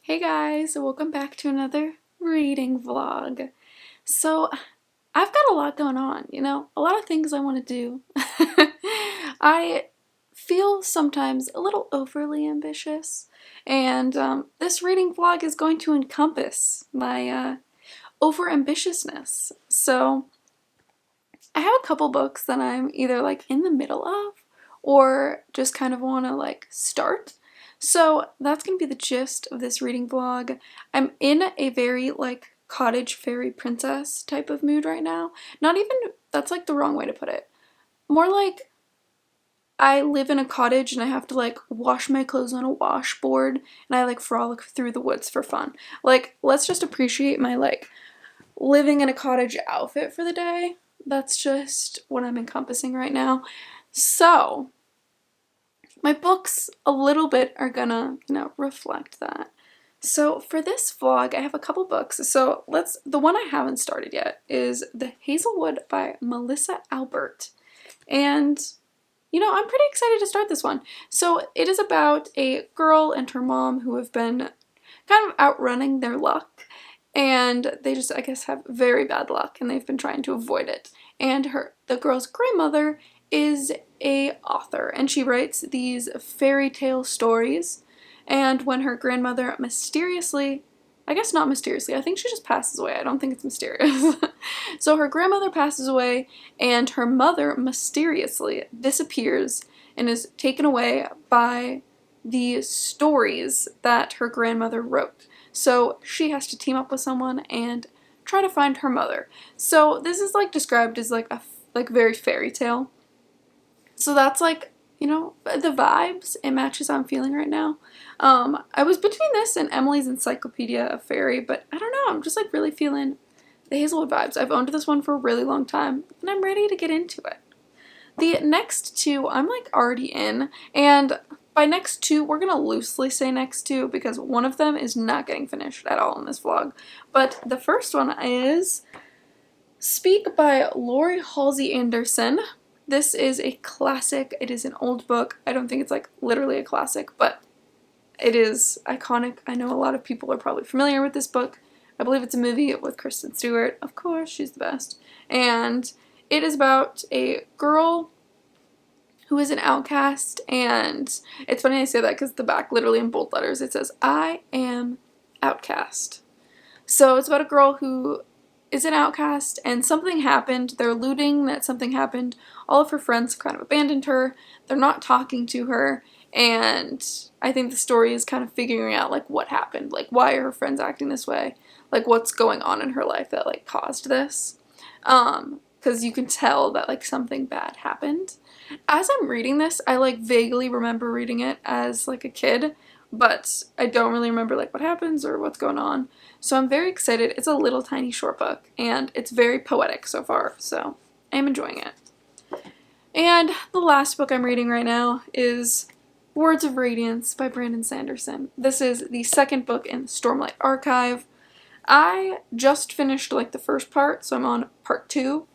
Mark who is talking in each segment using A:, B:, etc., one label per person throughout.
A: Hey guys, welcome back to another reading vlog. So, I've got a lot going on, a lot of things I want to do. I feel sometimes a little overly ambitious, and this reading vlog is going to encompass my over-ambitiousness. So, I have a couple books that I'm either like in the middle of or just kind of want to like start. So that's going to be the gist of this reading vlog. I'm in a very like cottage fairy princess type of mood right now. Not even, that's like the wrong way to put it. More like I live in a cottage and I have to like wash my clothes on a washboard and I like frolic through the woods for fun. Like, let's just appreciate my like living in a cottage outfit for the day. That's just what I'm encompassing right now. So, my books a little bit are gonna, reflect that. So for this vlog, I have a couple books. So the one I haven't started yet is The Hazelwood by Melissa Albert. And, I'm pretty excited to start this one. So it is about a girl and her mom who have been kind of outrunning their luck. And they just, I guess, have very bad luck and they've been trying to avoid it. And the girl's grandmother is a author and she writes these fairy tale stories. And when her grandmother mysteriously, I guess not mysteriously, I think she just passes away. I don't think it's mysterious. So her grandmother passes away and her mother mysteriously disappears and is taken away by the stories that her grandmother wrote. So she has to team up with someone and try to find her mother. So this is like described as like a very fairy tale. So that's like, the vibes, it matches how I'm feeling right now. I was between this and Emily's Encyclopedia of Fairy, but I don't know, I'm just like really feeling the Hazelwood vibes. I've owned this one for a really long time and I'm ready to get into it. The next two I'm like already in, and by next two we're gonna loosely say next two because one of them is not getting finished at all in this vlog. But the first one is Speak by Lori Halsey Anderson. This is a classic. It is an old book. I don't think it's like literally a classic, but it is iconic. I know a lot of people are probably familiar with this book. I believe it's a movie with Kristen Stewart. Of course, she's the best. And it is about a girl who is an outcast, and it's funny I say that because the back, literally in bold letters, it says, "I am outcast." So it's about a girl who is an outcast and something happened. They're alluding that something happened. All of her friends kind of abandoned her. They're not talking to her. And I think the story is kind of figuring out like what happened. Like, why are her friends acting this way? Like, what's going on in her life that like caused this? Because you can tell that like something bad happened. As I'm reading this, I like vaguely remember reading it as like a kid, but I don't really remember like what happens or what's going on. So I'm very excited. It's a little tiny short book and it's very poetic so far, so I'm enjoying it. And the last book I'm reading right now is Words of Radiance by Brandon Sanderson. This is the second book in the Stormlight Archive. I just finished like the first part, so I'm on part 2.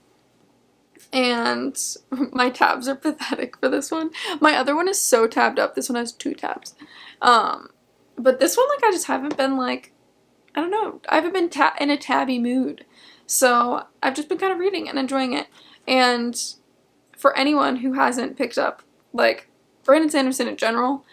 A: And my tabs are pathetic for this one. My other one is so tabbed up. This one has 2 tabs. But this one, like, I just haven't been, like, I don't know. I haven't been in a tabby mood. So I've just been kind of reading and enjoying it. And for anyone who hasn't picked up, like, Brandon Sanderson in general,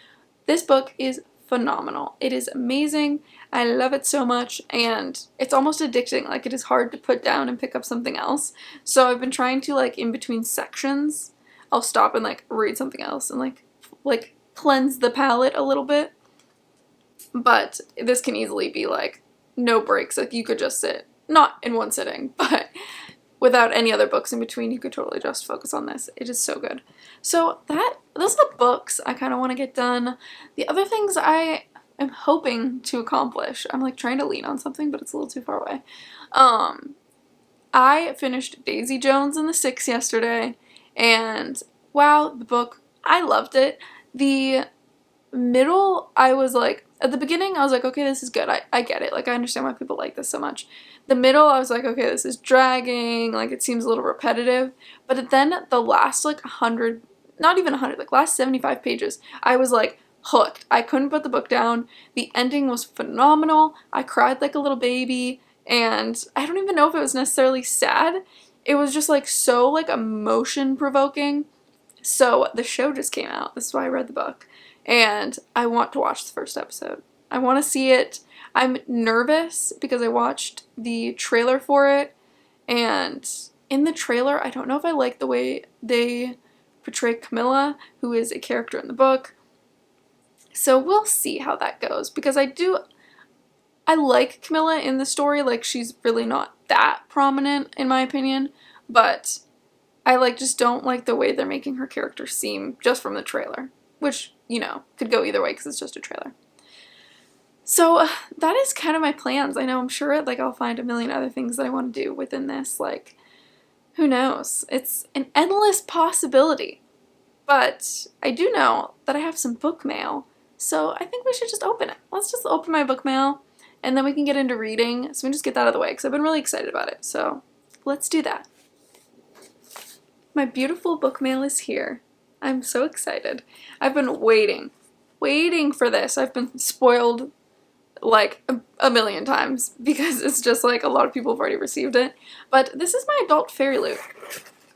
A: this book is phenomenal. It is amazing. I love it so much, and it's almost addicting. Like, it is hard to put down and pick up something else. So I've been trying to, like, in between sections, I'll stop and, like, read something else and, like cleanse the palate a little bit. But this can easily be, like, no breaks. Like, you could just sit, not in one sitting, but without any other books in between, you could totally just focus on this. It is so good. So those are the books I kind of want to get done. The other things I am hoping to accomplish, I'm like trying to lean on something, but it's a little too far away. I finished Daisy Jones and the Six yesterday, and wow, the book, I loved it. The middle, I was like, at the beginning, I was like, okay, this is good. I get it. Like, I understand why people like this so much. The middle, I was like, okay, this is dragging. Like, it seems a little repetitive. But then the last, like, 100, not even 100, like, last 75 pages, I was like, hooked. I couldn't put the book down. The ending was phenomenal. I cried like a little baby, and I don't even know if it was necessarily sad. It was just like so like emotion provoking. So the show just came out. This is why I read the book. And I want to watch the first episode. I want to see it. I'm nervous because I watched the trailer for it, and in the trailer, I don't know if I like the way they portray Camilla, who is a character in the book. So we'll see how that goes, because I like Camilla in the story. Like, she's really not that prominent in my opinion, but I like just don't like the way they're making her character seem just from the trailer, which, you know, could go either way because it's just a trailer. So that is kind of my plans. I know, I'm sure like I'll find a million other things that I want to do within this. Like, who knows? It's an endless possibility. But I do know that I have some book mail, so I think we should just open it. Let's just open my book mail, and then we can get into reading. So we can just get that out of the way, because I've been really excited about it. So let's do that. My beautiful book mail is here. I'm so excited. I've been waiting for this. I've been spoiled like a million times, because it's just like a lot of people have already received it. But this is my adult fairy loot.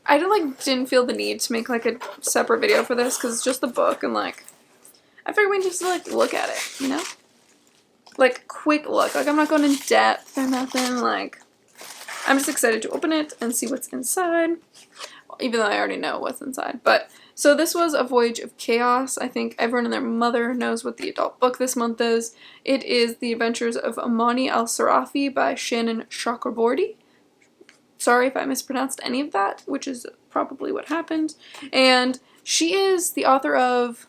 A: I didn't feel the need to make like a separate video for this, because it's just the book, and like I figured we just like look at it, you know? Like quick look. Like I'm not going in depth or nothing. Like I'm just excited to open it and see what's inside. Even though I already know what's inside. But so this was A Voyage of Chaos. I think everyone and their mother knows what the adult book this month is. It is The Adventures of Amani Al-Sarafi by Shannon Chakraborty. Sorry if I mispronounced any of that, which is probably what happened. And she is the author of,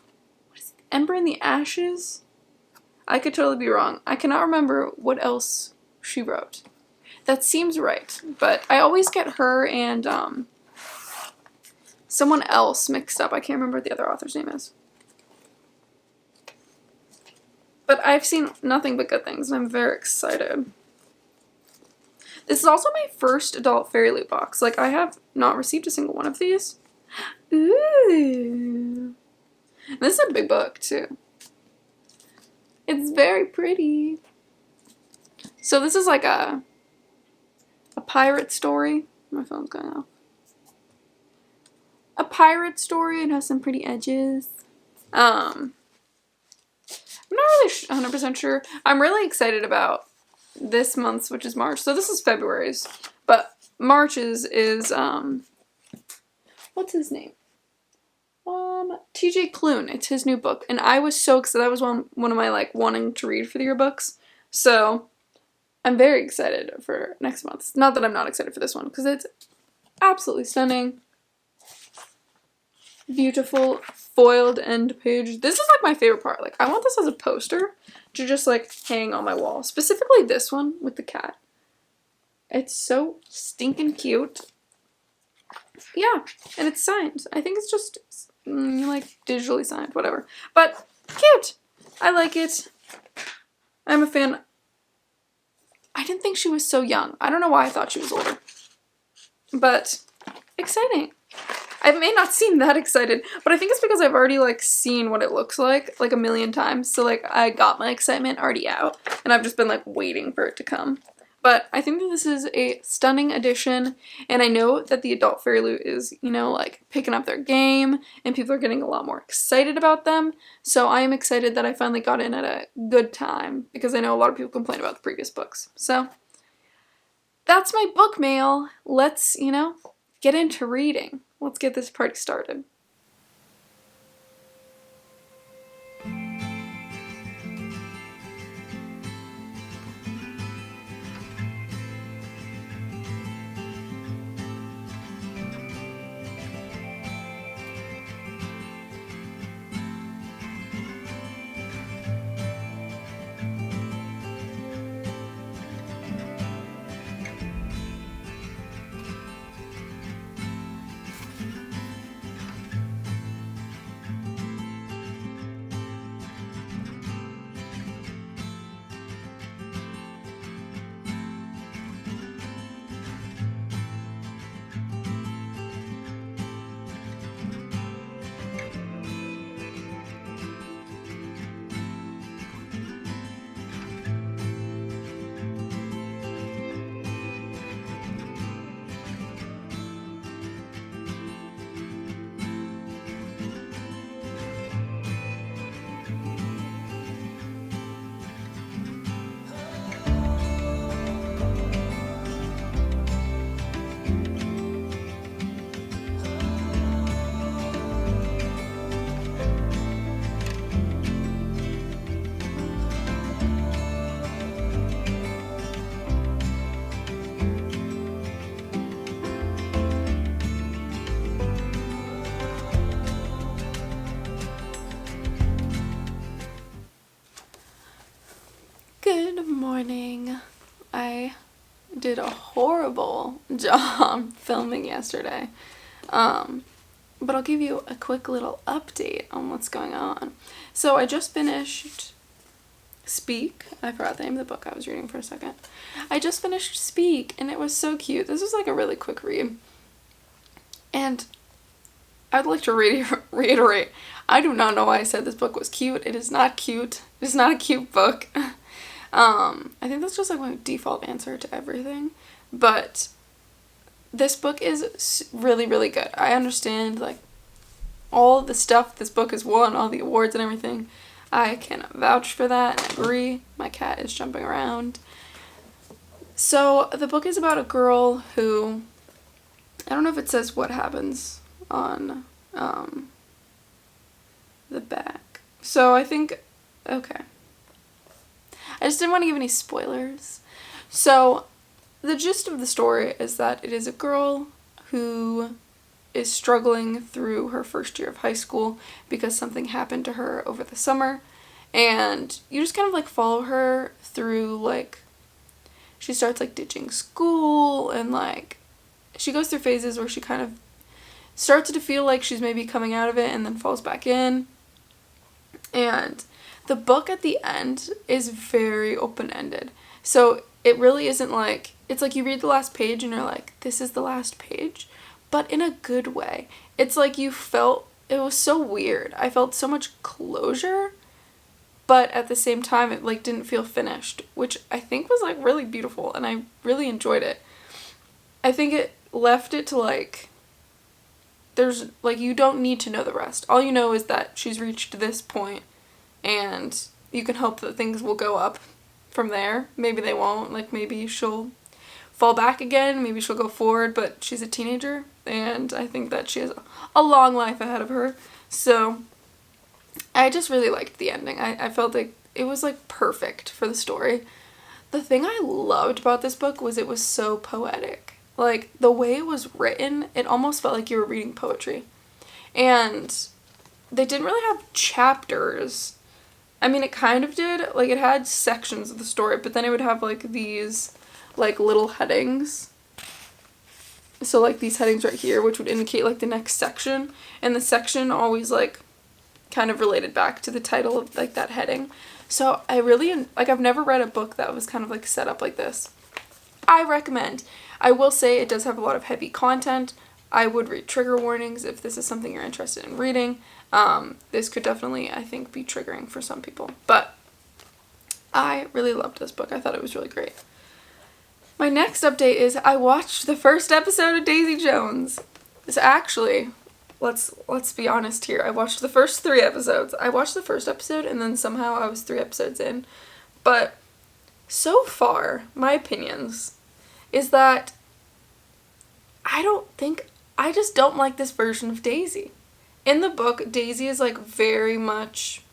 A: what is it, Ember in the Ashes? I could totally be wrong. I cannot remember what else she wrote. That seems right, but I always get her and someone else mixed up. I can't remember what the other author's name is. But I've seen nothing but good things, and I'm very excited. This is also my first adult fairy loot box. Like, I have not received a single one of these. Ooh. And this is a big book, too. It's very pretty. So this is like a pirate story. My phone's going off. A pirate story. It has some pretty edges. I'm not really 100% sure. I'm really excited about this month's, which is March. So this is February's, but March's is what's his name? TJ Klune. It's his new book, and I was so excited. That was one of my like wanting to read for the year books. So I'm very excited for next month. Not that I'm not excited for this one, because it's absolutely stunning. Beautiful foiled end page. This is like my favorite part. Like, I want this as a poster to just like hang on my wall. Specifically this one with the cat. It's so stinking cute. Yeah, and it's signed. I think it's just like digitally signed, whatever. But cute. I like it. I'm a fan. I didn't think she was so young. I don't know why I thought she was older. But exciting. I may not seem that excited, but I think it's because I've already like seen what it looks like a million times. So like I got my excitement already out, and I've just been like waiting for it to come. But I think that this is a stunning addition, and I know that the adult fairy loot is, you know, like picking up their game, and people are getting a lot more excited about them. So I am excited that I finally got in at a good time, because I know a lot of people complain about the previous books. So that's my book mail. Let's, you know, get into reading. Let's get this party started. Good morning. I did a horrible job filming yesterday, but I'll give you a quick little update on what's going on. So I just finished Speak. I forgot the name of the book I was reading for a second. I just finished Speak, and it was so cute. This was like a really quick read, and I'd like to reiterate, I do not know why I said this book was cute. It is not cute. It is not a cute book. I think that's just like my default answer to everything. But this book is really, really good. I understand like all the stuff this book has won, all the awards and everything. I can vouch for that and agree. My cat is jumping around. So the book is about a girl who, I don't know if it says what happens on the back. So I think, okay. I just didn't want to give any spoilers. So the gist of the story is that it is a girl who is struggling through her first year of high school because something happened to her over the summer, and you just kind of like follow her through, like, she starts like ditching school, and like she goes through phases where she kind of starts to feel like she's maybe coming out of it and then falls back in. And the book at the end is very open-ended. So it really isn't like, it's like you read the last page and you're like, this is the last page, but in a good way. It's like you felt, it was so weird. I felt so much closure, but at the same time it like didn't feel finished, which I think was like really beautiful, and I really enjoyed it. I think it left it to like, there's like, you don't need to know the rest. All you know is that she's reached this point, and you can hope that things will go up from there. Maybe they won't. Like, maybe she'll fall back again. Maybe she'll go forward, but she's a teenager, and I think that she has a long life ahead of her. So I just really liked the ending. I felt like it was like perfect for the story. The thing I loved about this book was it was so poetic. Like, the way it was written, it almost felt like you were reading poetry. And they didn't really have chapters. I mean, it kind of did. Like, it had sections of the story, but then it would have like these like little headings. So like these headings right here, which would indicate like the next section, and the section always like kind of related back to the title of like that heading. So I really, like, I've never read a book that was kind of like set up like this. I recommend. I will say it does have a lot of heavy content. I would read trigger warnings if this is something you're interested in reading. This could definitely, I think, be triggering for some people. But I really loved this book. I thought it was really great. My next update is I watched the first episode of Daisy Jones. It's actually, let's be honest here. I watched the first 3 episodes. I watched the first episode and then somehow I was 3 episodes in. But so far, my opinions is that I just don't like this version of Daisy. In the book, Daisy is like very much,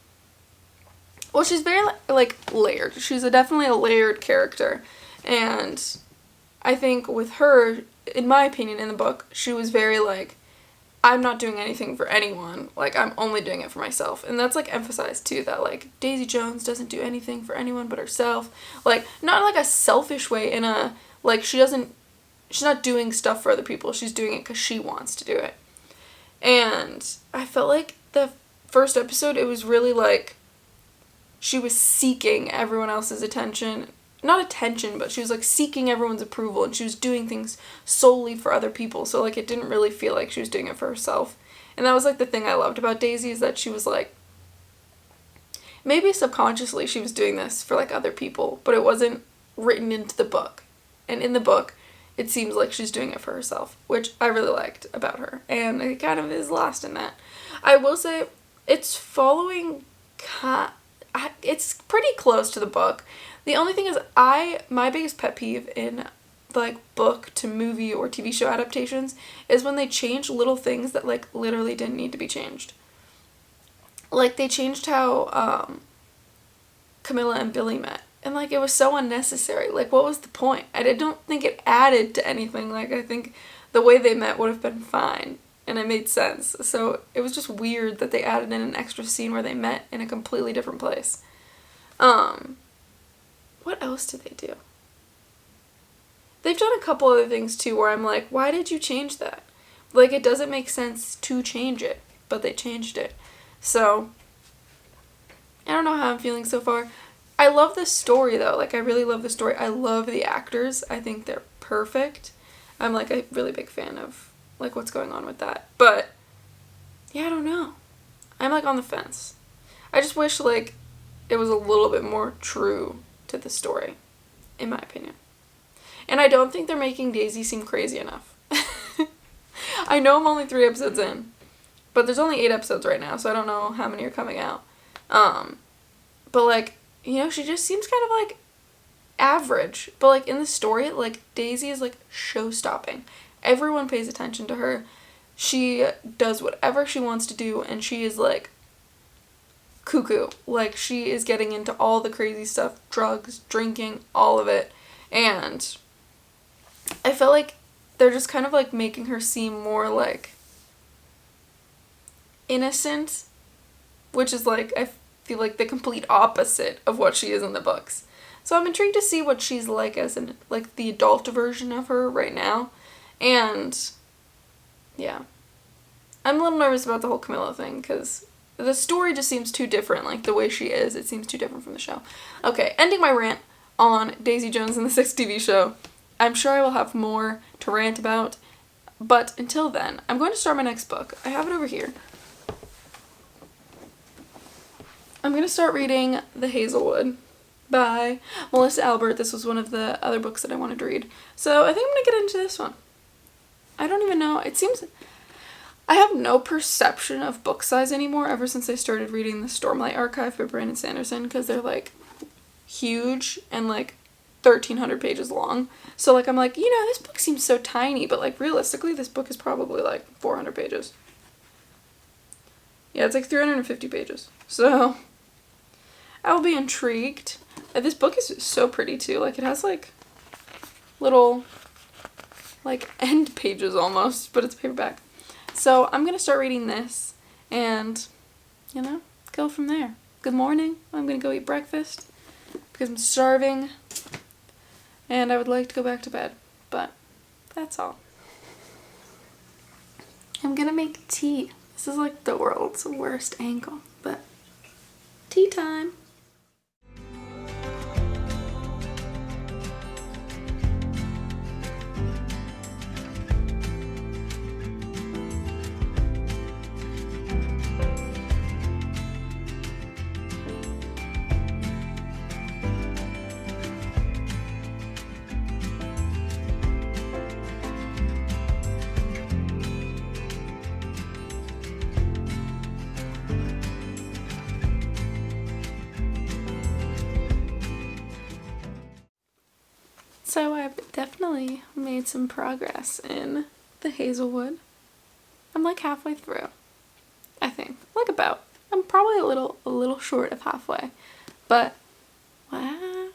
A: well, she's very like layered. She's definitely a layered character. And I think with her, in my opinion, in the book, she was very like, I'm not doing anything for anyone. Like, I'm only doing it for myself. And that's like emphasized too, that like Daisy Jones doesn't do anything for anyone but herself. Like, not in like a selfish way, in a, like, she's not doing stuff for other people. She's doing it because she wants to do it. And I felt like the first episode, it was really like she was seeking everyone else's attention. Not attention, but she was like seeking everyone's approval, and she was doing things solely for other people. So like it didn't really feel like she was doing it for herself. And that was like the thing I loved about Daisy, is that she was like, maybe subconsciously she was doing this for like other people, but it wasn't written into the book. And in the book, it seems like she's doing it for herself, which I really liked about her. And it kind of is lost in that. I will say it's following, it's pretty close to the book. The only thing is, my biggest pet peeve in like book to movie or TV show adaptations is when they change little things that like literally didn't need to be changed. Like, they changed how Camilla and Billy met. And, like, it was so unnecessary. Like, what was the point? I don't think it added to anything. Like, I think the way they met would have been fine. And it made sense. So, it was just weird that they added in an extra scene where they met in a completely different place. What else did they do? They've done a couple other things too where I'm like, why did you change that? Like, it doesn't make sense to change it, but they changed it. So, I don't know how I'm feeling so far. I love the story though. Like, I really love the story. I love the actors. I think they're perfect. I'm like a really big fan of like what's going on with that. But yeah, I don't know. I'm like on the fence. I just wish like it was a little bit more true to the story, in my opinion. And I don't think they're making Daisy seem crazy enough. I know I'm only 3 episodes in, but there's only 8 episodes right now, so I don't know how many are coming out. But like, you know, she just seems kind of like average. But like in the story, like Daisy is like show-stopping. Everyone pays attention to her. She does whatever she wants to do, and she is like cuckoo. Like, she is getting into all the crazy stuff, drugs, drinking, all of it. And I felt like they're just kind of like making her seem more like innocent, which is like, I feel like the complete opposite of what she is in the books. So I'm intrigued to see what she's like as in like the adult version of her right now. And yeah, I'm a little nervous about the whole Camilla thing because the story just seems too different. Like the way she is, it seems too different from the show. Okay, ending my rant on Daisy Jones and the Six TV show. I'm sure I will have more to rant about, but until then, I'm going to start my next book. I have it over here. I'm going to start reading The Hazelwood by Melissa Albert. This was one of the other books that I wanted to read. So I think I'm going to get into this one. I don't even know. It seems I have no perception of book size anymore ever since I started reading the Stormlight Archive by Brandon Sanderson, because they're like huge and like 1,300 pages long. So like I'm like, you know, this book seems so tiny, but like realistically this book is probably like 400 pages. Yeah, it's like 350 pages. So I will be intrigued. This book is so pretty too. Like it has like little like end pages almost, but it's paperback. So I'm gonna start reading this and, you know, go from there. Good morning. I'm gonna go eat breakfast because I'm starving and I would like to go back to bed, but that's all. I'm gonna make tea. This is like the world's worst angle, but tea time. So I've definitely made some progress in The Hazelwood. I'm like halfway through, I think. Like about. I'm probably a little short of halfway. But wow.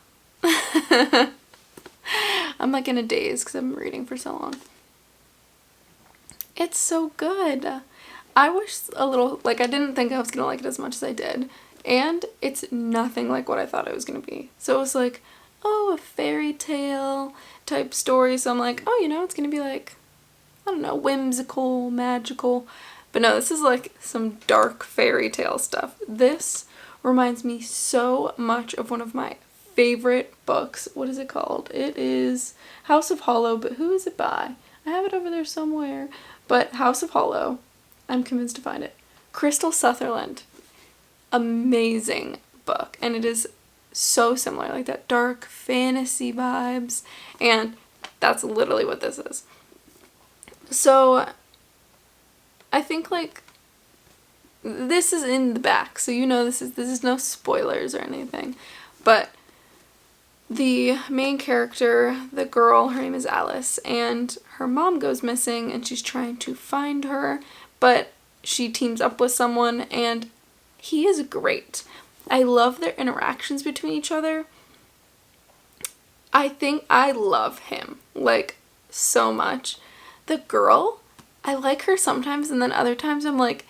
A: I'm like in a daze because I've been reading for so long. It's so good. I wish a little, like I didn't think I was gonna like it as much as I did. And it's nothing like what I thought it was gonna be. So it was like, oh, a fairy tale type story. So I'm like, oh, you know, it's gonna be like, I don't know, whimsical, magical. But no, this is like some dark fairy tale stuff. This reminds me so much of one of my favorite books. What is it called? It is House of Hollow, but who is it by? I have it over there somewhere. But House of Hollow, I'm convinced to find it. Crystal Sutherland. Amazing book. And it is so similar, like that dark fantasy vibes, and that's literally what this is. So I think like this is in the back, so you know this is no spoilers or anything, but the main character, the girl, her name is Alice, and her mom goes missing and she's trying to find her, but she teams up with someone and he is great. I love their interactions between each other. I think I love him, like, so much. The girl, I like her sometimes, and then other times I'm like,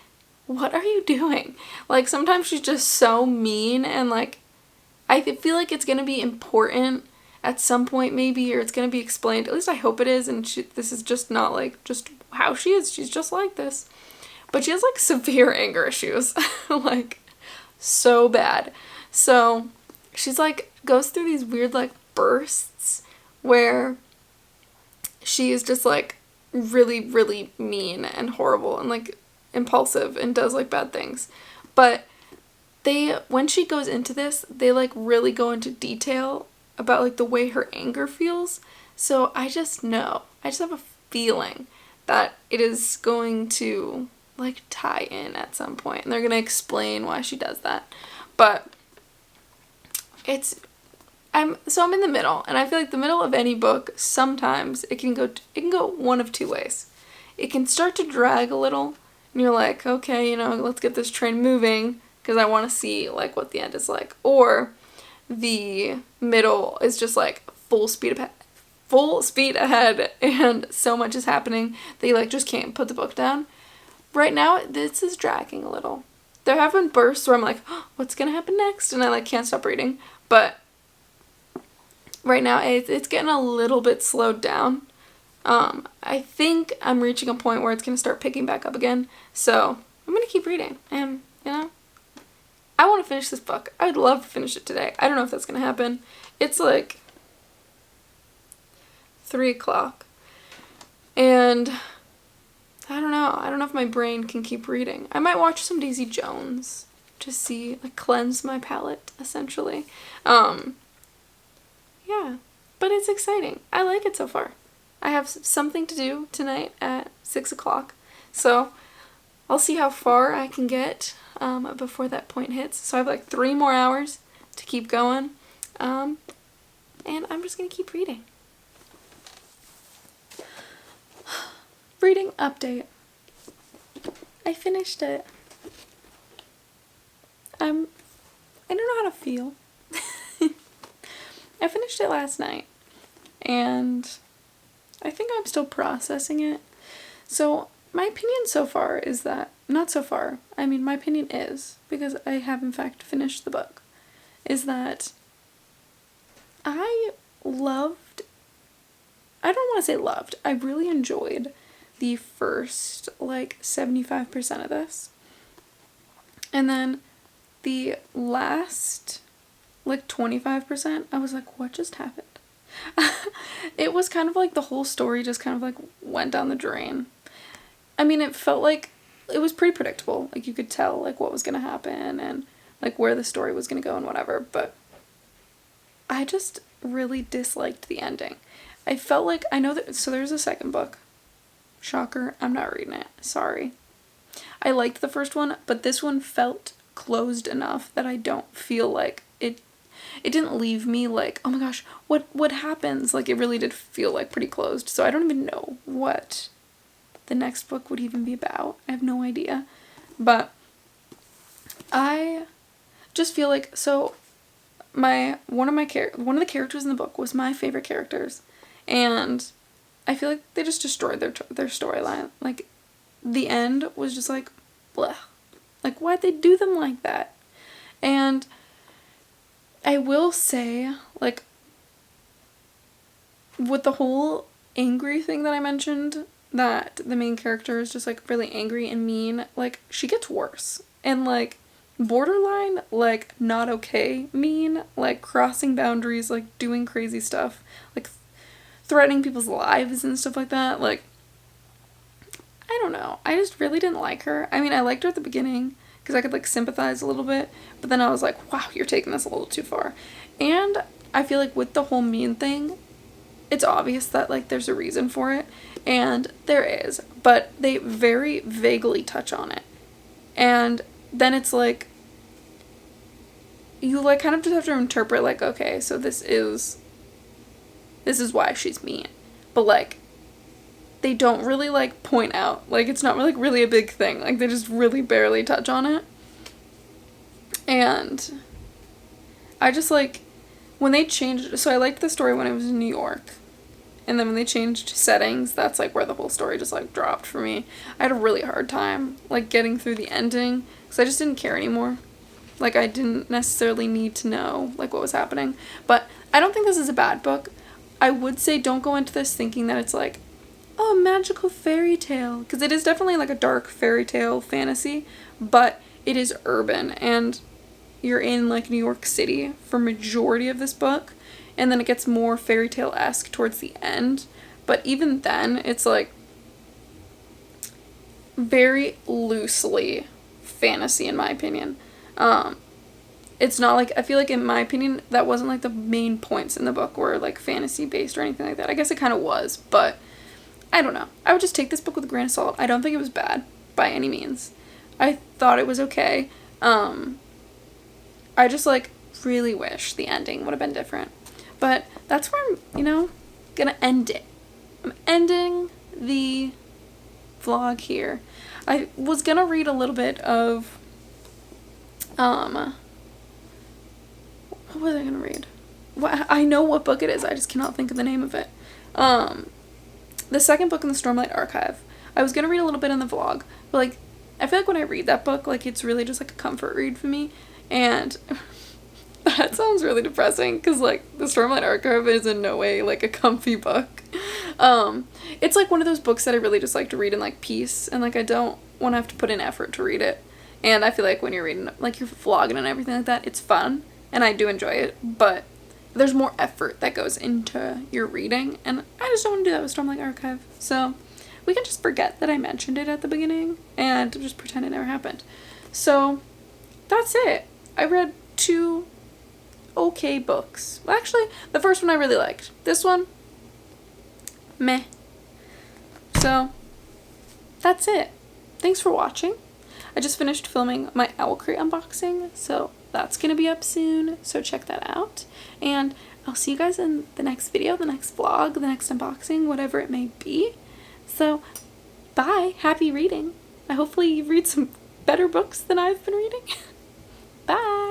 A: what are you doing? Like, sometimes she's just so mean, and, like, I feel like it's gonna be important at some point maybe, or it's gonna be explained. At least I hope it is, and this is just not like just how she is. She's just like this. But she has like severe anger issues. Like so bad. So she's like goes through these weird like bursts where she is just like really, really mean and horrible and like impulsive and does like bad things. But when she goes into this, they like really go into detail about like the way her anger feels. So I just have a feeling that it is going to like tie in at some point, and they're going to explain why she does that. But I'm in the middle, and I feel like the middle of any book, sometimes it can go one of two ways. It can start to drag a little, and you're like, okay, let's get this train moving, because I want to see, like, what the end is like. Or the middle is just, like, full speed ahead, and so much is happening that you, like, just can't put the book down. Right now, this is dragging a little. There have been bursts where I'm like, oh, what's gonna happen next? And I, like, can't stop reading. But right now, it's getting a little bit slowed down. I think I'm reaching a point where it's gonna start picking back up again. So I'm gonna keep reading. And, I want to finish this book. I would love to finish it today. I don't know if that's gonna happen. It's like 3 o'clock. And I don't know. I don't know if my brain can keep reading. I might watch some Daisy Jones to see, like, cleanse my palate, essentially. Yeah. But it's exciting. I like it so far. I have something to do tonight at 6 o'clock. So I'll see how far I can get before that point hits. So I have like 3 more hours to keep going. And I'm just going to keep reading. Reading update. I finished it. I don't know how to feel. I finished it last night, and I think I'm still processing it. So my opinion so far is that, not so far, I mean my opinion is, because I have in fact finished the book, is that I don't want to say loved, I really enjoyed the first, like, 75% of this. And then the last, like, 25%, I was like, what just happened? It was kind of like the whole story just kind of, like, went down the drain. I mean, it felt like it was pretty predictable. Like, you could tell, like, what was going to happen and, like, where the story was going to go and whatever. But I just really disliked the ending. I felt like, so there's a second book. Shocker, I'm not reading it. Sorry. I liked the first one, but this one felt closed enough that I don't feel like it didn't leave me like, oh my gosh, what happens? Like, it really did feel like pretty closed. So I don't even know what the next book would even be about. I have no idea. But I just feel like, so one of the characters in the book was my favorite characters, and I feel like they just destroyed their storyline. Like, the end was just like, bleh. Like, why'd they do them like that? And I will say, like, with the whole angry thing that I mentioned, that the main character is just, like, really angry and mean, like, she gets worse. And, like, borderline, like, not okay mean, like, crossing boundaries, like, doing crazy stuff, like, threatening people's lives and stuff like that. Like, I don't know. I just really didn't like her. I mean, I liked her at the beginning because I could, like, sympathize a little bit, but then I was like, wow, you're taking this a little too far. And I feel like with the whole mean thing, it's obvious that, like, there's a reason for it, and there is, but they very vaguely touch on it. And then it's like, you, like, kind of just have to interpret, like, okay, so this is why she's mean. But, like, they don't really, like, point out. Like, it's not, like, really a big thing. Like, they just really barely touch on it. And I just, like, when they changed, so I liked the story when it was in New York. And then when they changed settings, that's, like, where the whole story just, like, dropped for me. I had a really hard time, like, getting through the ending, because I just didn't care anymore. Like, I didn't necessarily need to know, like, what was happening. But I don't think this is a bad book. I would say don't go into this thinking that it's like, oh, a magical fairy tale, because it is definitely like a dark fairy tale fantasy, but it is urban, and you're in like New York City for majority of this book, and then it gets more fairy tale-esque towards the end, but even then it's like very loosely fantasy in my opinion. It's not like, I feel like in my opinion that wasn't like the main points in the book were like fantasy based or anything like that. I guess it kind of was, but I don't know. I would just take this book with a grain of salt. I don't think it was bad by any means. I thought it was okay. I just like really wish the ending would have been different. But that's where I'm, gonna end it. I'm ending the vlog here. I was gonna read a little bit of, what was I gonna read? I know what book it is, I just cannot think of the name of it. The second book in the Stormlight Archive. I was gonna read a little bit in the vlog, but like, I feel like when I read that book, like it's really just like a comfort read for me, and that sounds really depressing, because like the Stormlight Archive is in no way like a comfy book. It's like one of those books that I really just like to read in like peace, and like I don't want to have to put in effort to read it. And I feel like when you're reading, like you're vlogging and everything like that, it's fun, and I do enjoy it, but there's more effort that goes into your reading, and I just don't want to do that with Stormlight Archive. So we can just forget that I mentioned it at the beginning and just pretend it never happened. So that's it. I read 2 okay books. Well, actually, the first one I really liked. This one, meh. So that's it. Thanks for watching. I just finished filming my Owl Crate unboxing, so that's gonna be up soon, so check that out. And I'll see you guys in the next video, the next vlog, the next unboxing, whatever it may be. So bye, happy reading. Hopefully you read some better books than I've been reading. Bye.